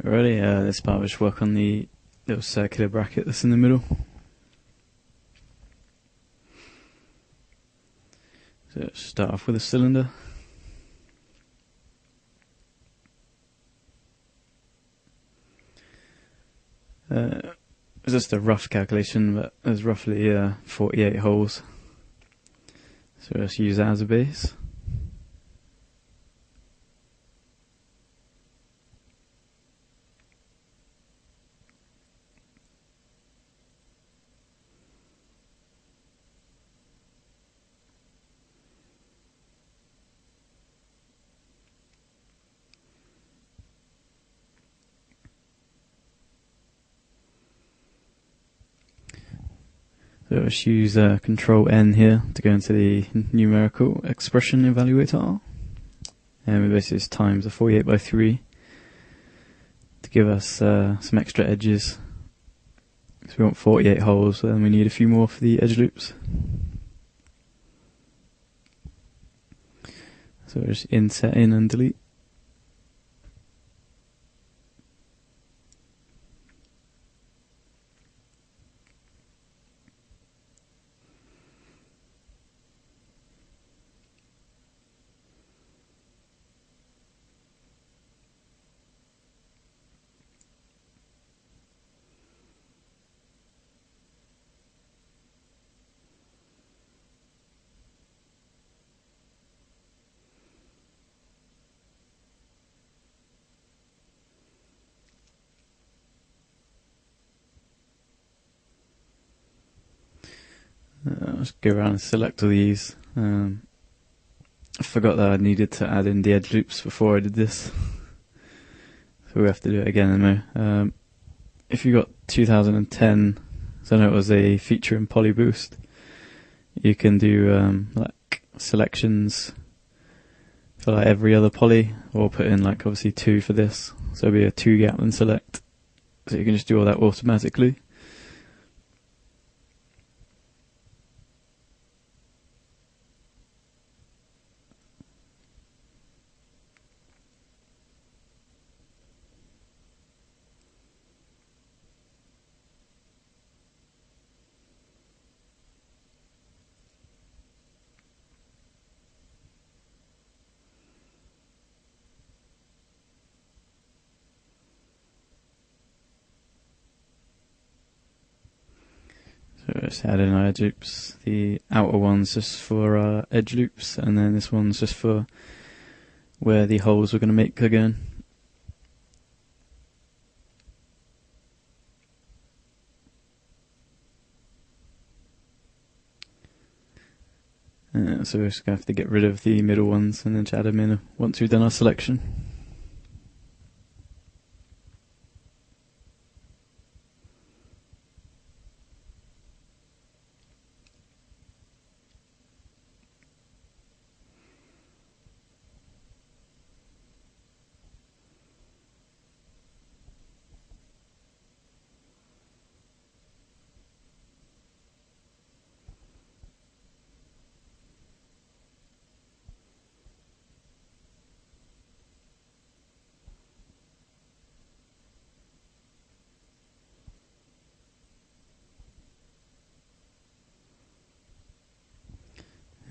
Alrighty, this part will just work on the little circular bracket that's in the middle. So let's start off with a cylinder. It's just a rough calculation, but there's roughly 48 holes. So let's use that as a base. So let's use Control N here to go into the numerical expression evaluator. And we basically just times the 48 by 3 to give us some extra edges. So we want 48 holes, so then we need a few more for the edge loops. So we'll just inset in and delete. Let's go around and select all these. I forgot that I needed to add in the edge loops before I did this. So we have to do it again anyway. If you got 2010, so I know it was a feature in Polyboost, you can do like selections for like every other poly, or put in like obviously 2 for this. So it'll be a 2 gap and select. So you can just do all that automatically. So just add in our edge loops. The outer one's just for our edge loops, and then this one's just for where the holes we're going to make again. So we're just going to have to get rid of the middle ones and then just add them in once we've done our selection.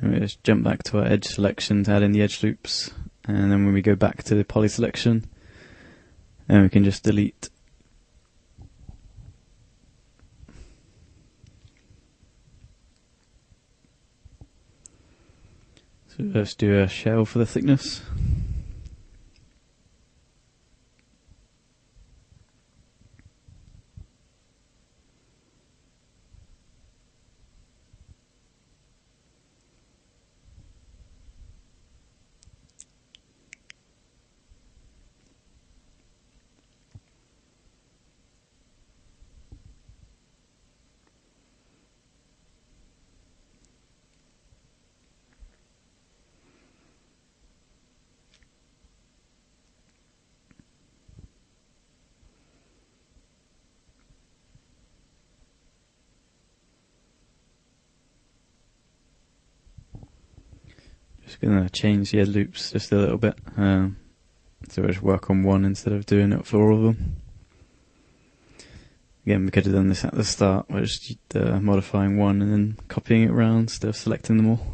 And we just jump back to our edge selection to add in the edge loops, and then when we go back to the poly selection, and we can just delete. So let's do a shell for the thickness. Just going to change the edge loops just a little bit. So I just work on one instead of doing it for all of them. Again, we could have done this at the start, by just modifying one and then copying it around instead of selecting them all.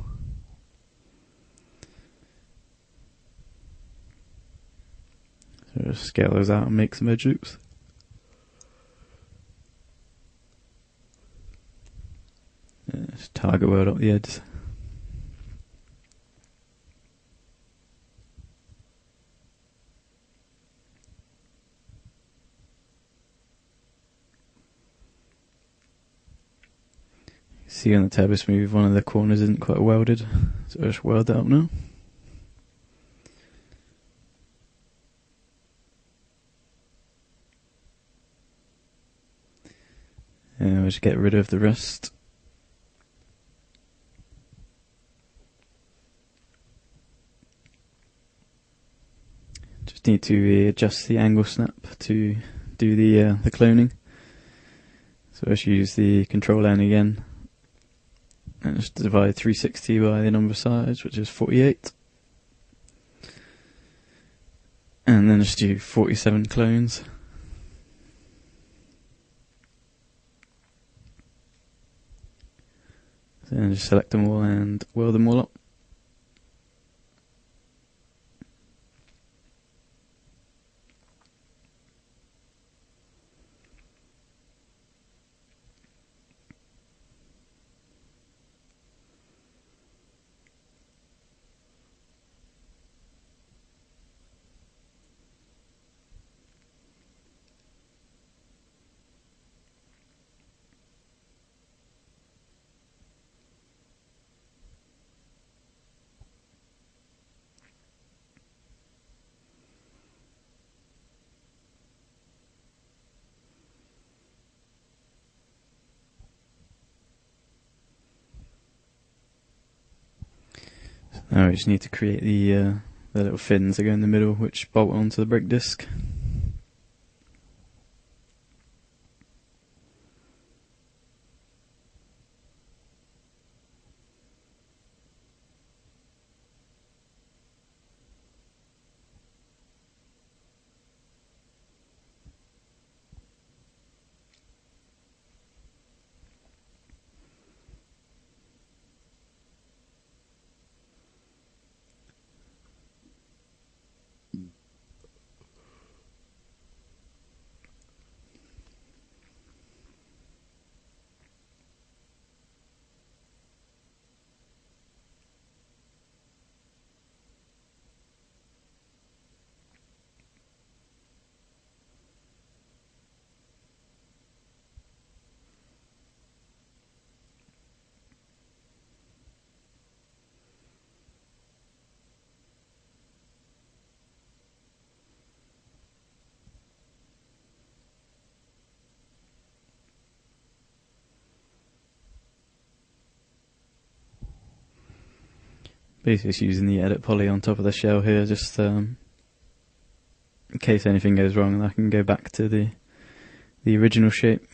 So just scale those out and make some edge loops. Just target weld up the edges. See on the Turbo Smooth, one of the corners isn't quite welded, so I'll just weld that up now. And we'll just get rid of the rest. Just need to adjust the angle snap to do the cloning. So I just use the control N again. And just divide 360 by the number of sides, which is 48. And then just do 47 clones. So then just select them all and weld them all up. Now we just need to create the little fins that go in the middle, which bolt onto the brake disc. Basically just using the edit poly on top of the shell here, just in case anything goes wrong, and I can go back to the original shape.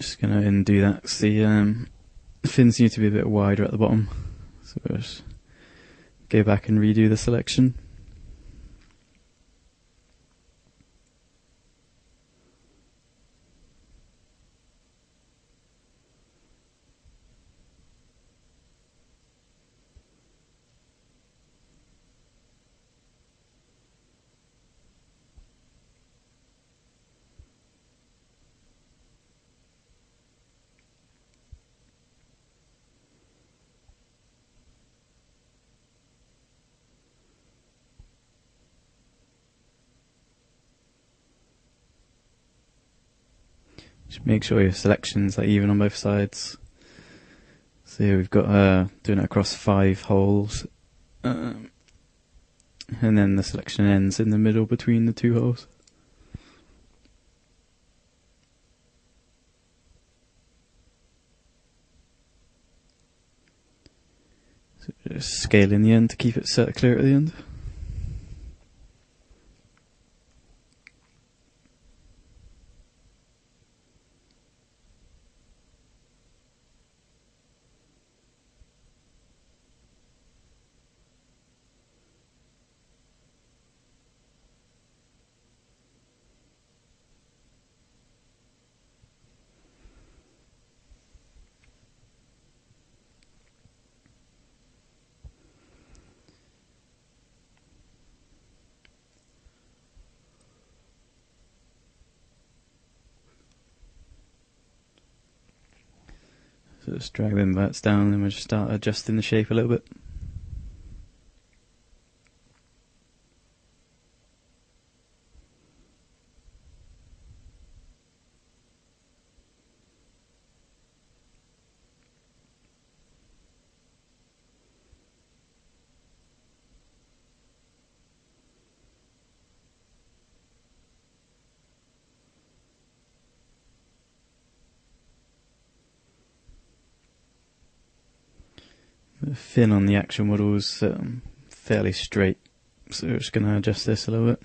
Just gonna undo that. See, the fins need to be a bit wider at the bottom, so we'll just go back and redo the selection. Just make sure your selection's like even on both sides. So here we've got doing it across 5 holes, and then the selection ends in the middle between the 2 holes. So just scale in the end to keep it circular at the end. So just drag the inverts down and we'll just start adjusting the shape a little bit. The fin on the actual model is fairly straight, so we're just going to adjust this a little bit.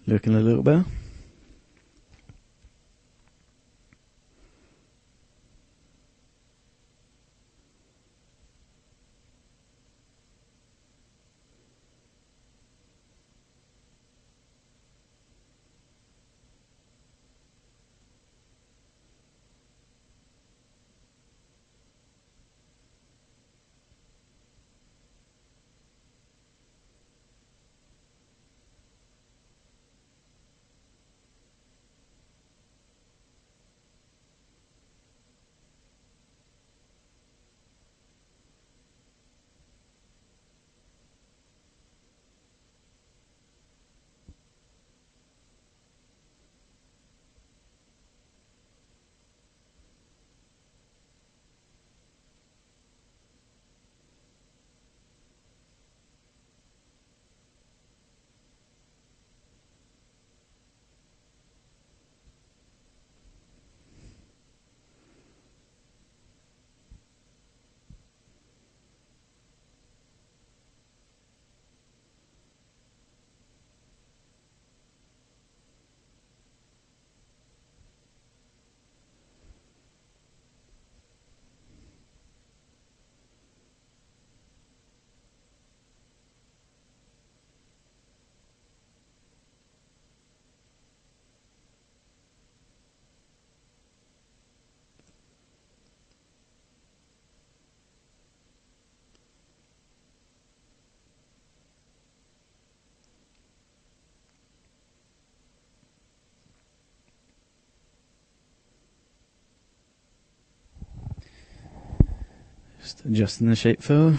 Looking a little better. Just adjusting the shape further.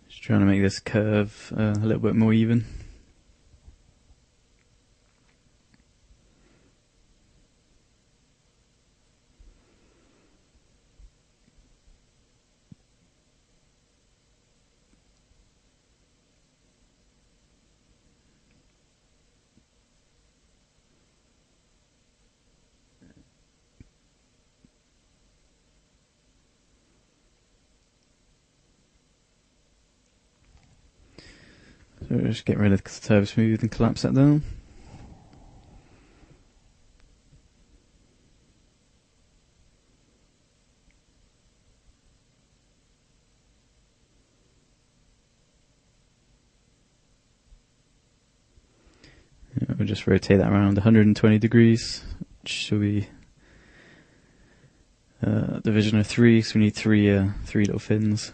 Just trying to make this curve a little bit more even. we'll just get rid of Turbo Smooth and collapse that down. We'll just rotate that around 120 degrees, which should be division of 3, so we need three little fins.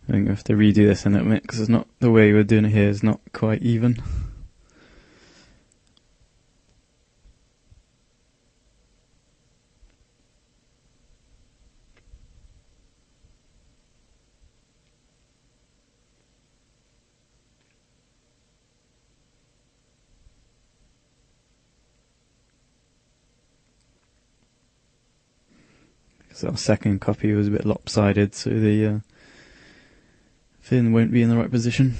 I think we have to redo this in a minute because it's not the way we're doing it here is not quite even. So our second copy was a bit lopsided, so the fin won't be in the right position.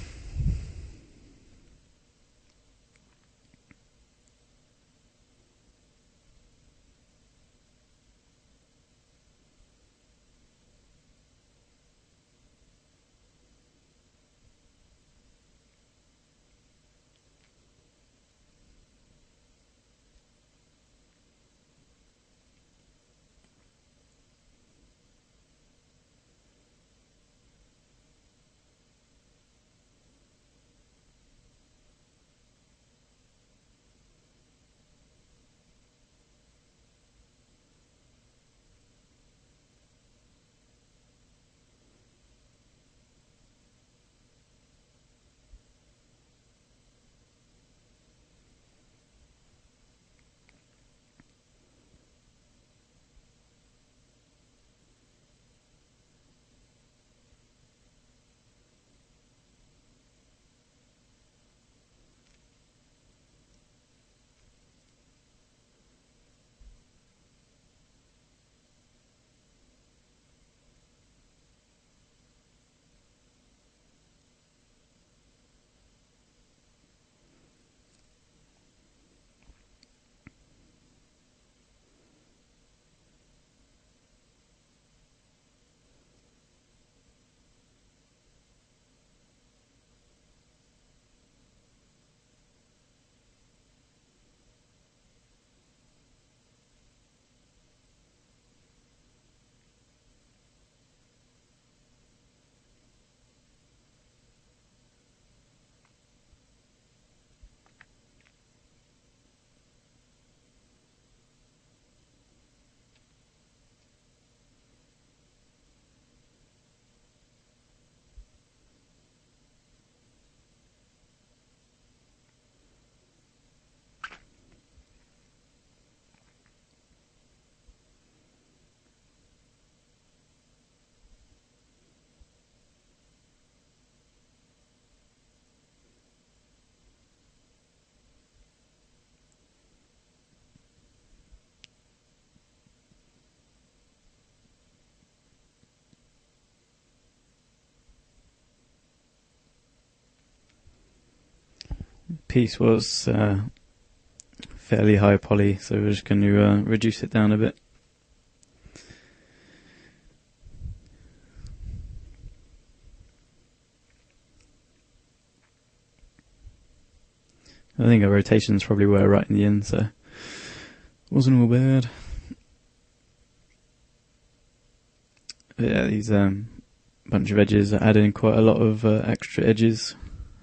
Piece was fairly high poly, so we're just going to reduce it down a bit. I think our rotations probably were right in the end, so wasn't all bad. But yeah, these bunch of edges are adding quite a lot of extra edges,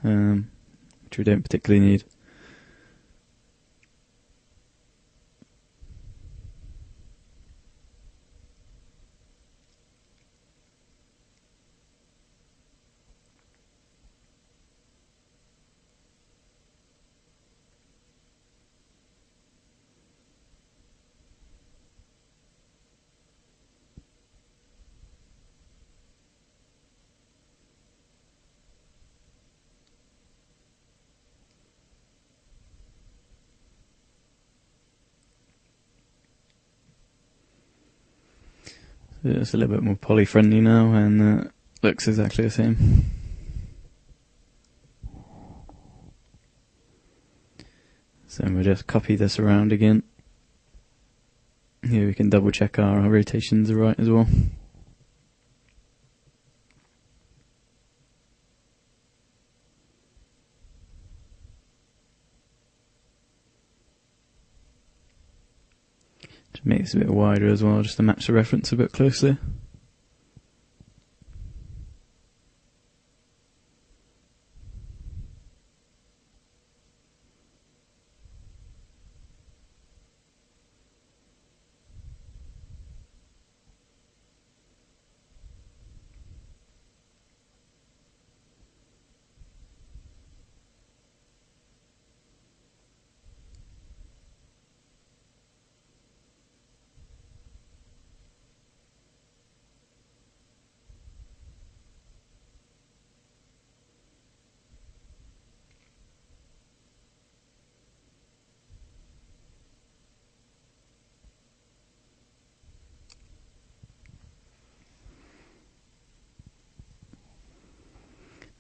which we don't particularly need. It's a little bit more poly friendly now and looks exactly the same. So we'll just copy this around again. Here we can double check our rotations are right as well. Just make this a bit wider as well, just to match the reference a bit closely.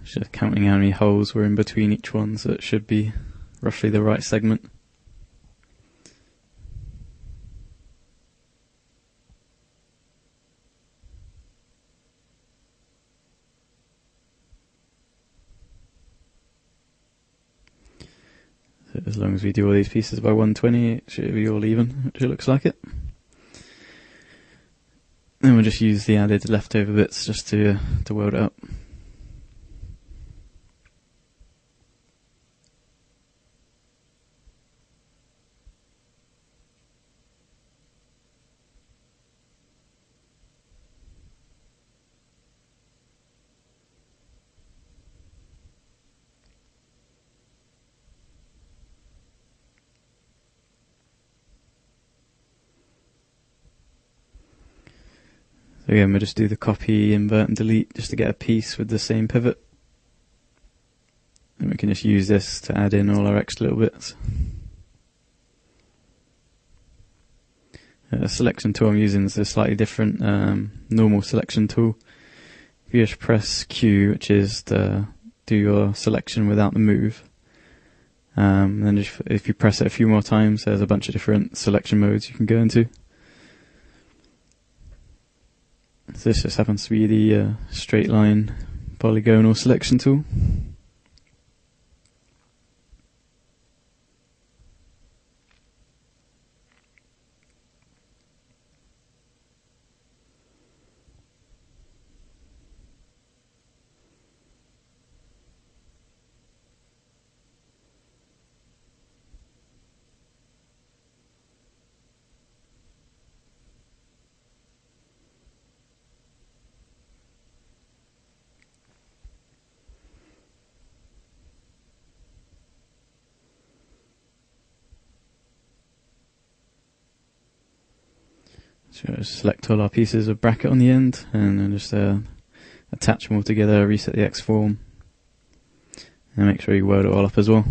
Just counting how many holes were in between each one, so it should be roughly the right segment. So as long as we do all these pieces by 120, it should be all even, which it looks like it. Then we'll just use the added leftover bits just to weld it up. So again, we'll just do the copy, invert and delete just to get a piece with the same pivot. And we can just use this to add in all our extra little bits. The selection tool I'm using is a slightly different normal selection tool. If you just press Q, which is to do your selection without the move, then if you press it a few more times, there's a bunch of different selection modes you can go into. So this just happens to be the straight line polygonal selection tool. So just select all our pieces of bracket on the end and then just attach them all together, reset the X form, and make sure you weld it all up as well.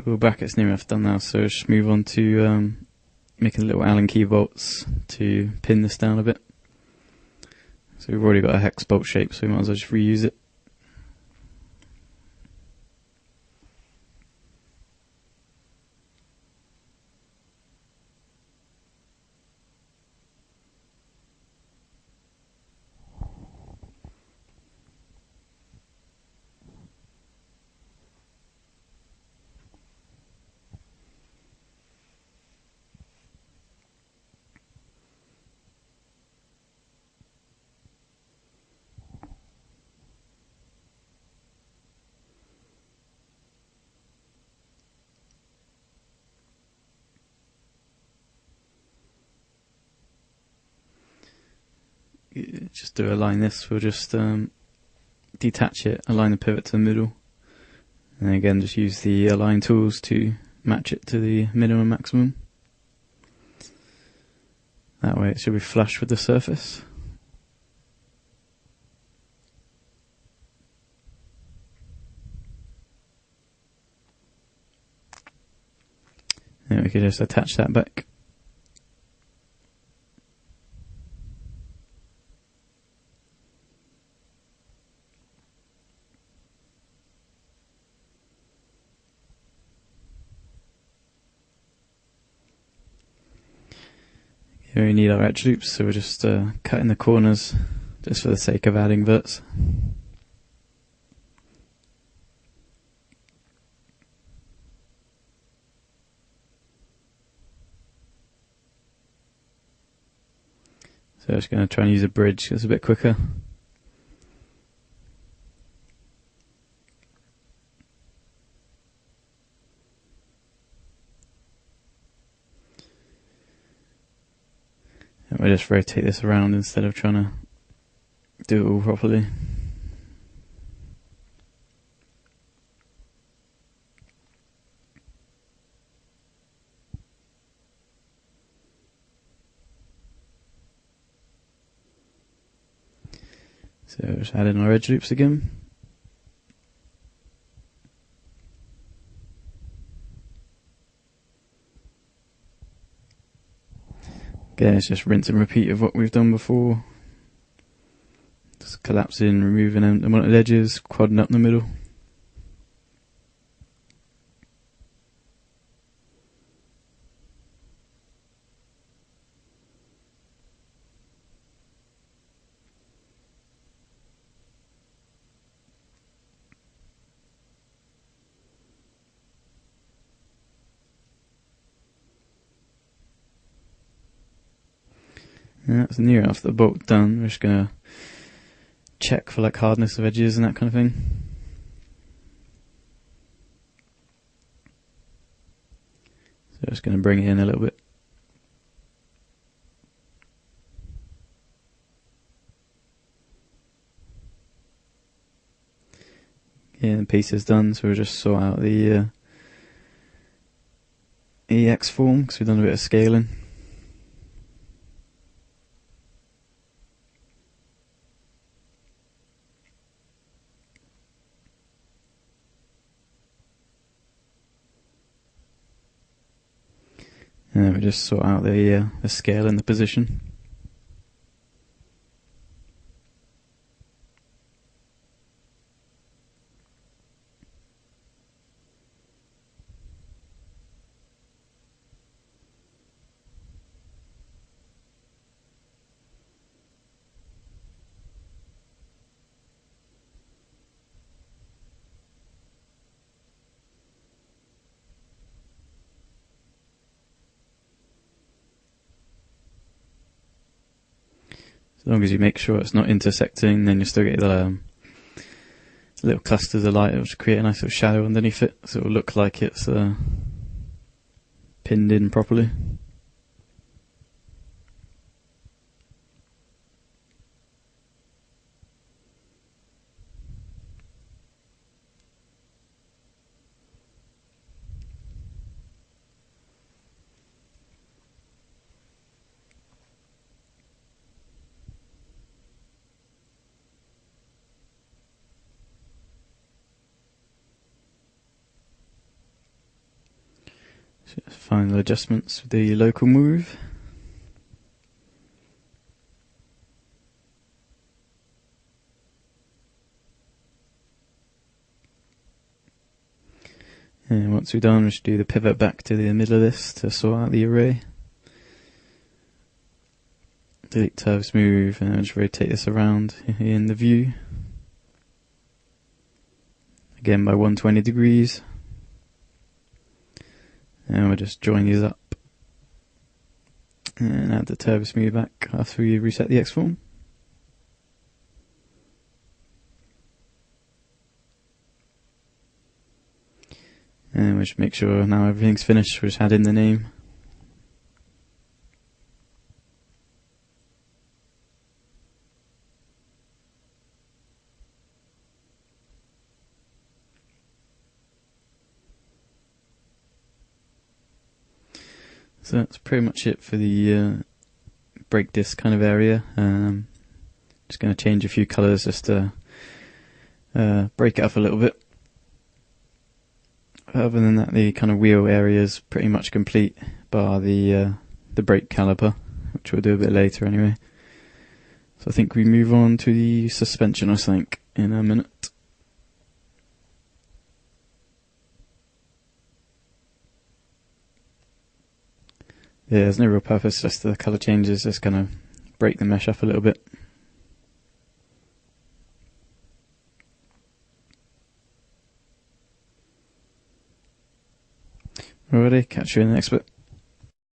Cool, brackets near enough done now, so just move on to making little Allen key bolts to pin this down a bit. So we've already got a hex bolt shape, so we might as well just reuse it. just to align this, we'll just detach it, align the pivot to the middle, and again just use the align tools to match it to the minimum maximum. That way it should be flush with the surface. And we can just attach that back. Here we need our edge loops, so we're just cutting the corners just for the sake of adding verts. So I'm just going to try and use a bridge, it's a bit quicker. And we'll just rotate this around instead of trying to do it all properly. So just add in our edge loops again. Again, it's just rinse and repeat of what we've done before. Just collapsing, removing unwanted edges, quadding up the middle. And that's near enough the bolt done. We're just going to check for like hardness of edges and that kind of thing. So just going to bring it in a little bit. Yeah, the piece is done, so we'll just sort out the EX form because we've done a bit of scaling. And then we just sort out the scale and the position. As long as you make sure it's not intersecting, then you still get the little clusters of light, which create a nice little shadow underneath it, so it'll look like it's pinned in properly. Just final adjustments with the local move. And once we're done, we should do the pivot back to the middle of this to sort out the array. Delete turbo smooth and just rotate this around in the view. Again by 120 degrees. And we'll just join these up and add the turbo smooth back after we reset the X form. And we'll just make sure now everything's finished, we'll just add in the name. So that's pretty much it for the brake disc kind of area. Just going to change a few colours just to break it up a little bit. Other than that, the kind of wheel area is pretty much complete, bar the brake caliper, which we'll do a bit later anyway. So I think we move on to the suspension, I think, in a minute. Yeah, there's no real purpose, just the colour changes, just kind of break the mesh up a little bit. Alrighty, catch you in the next bit.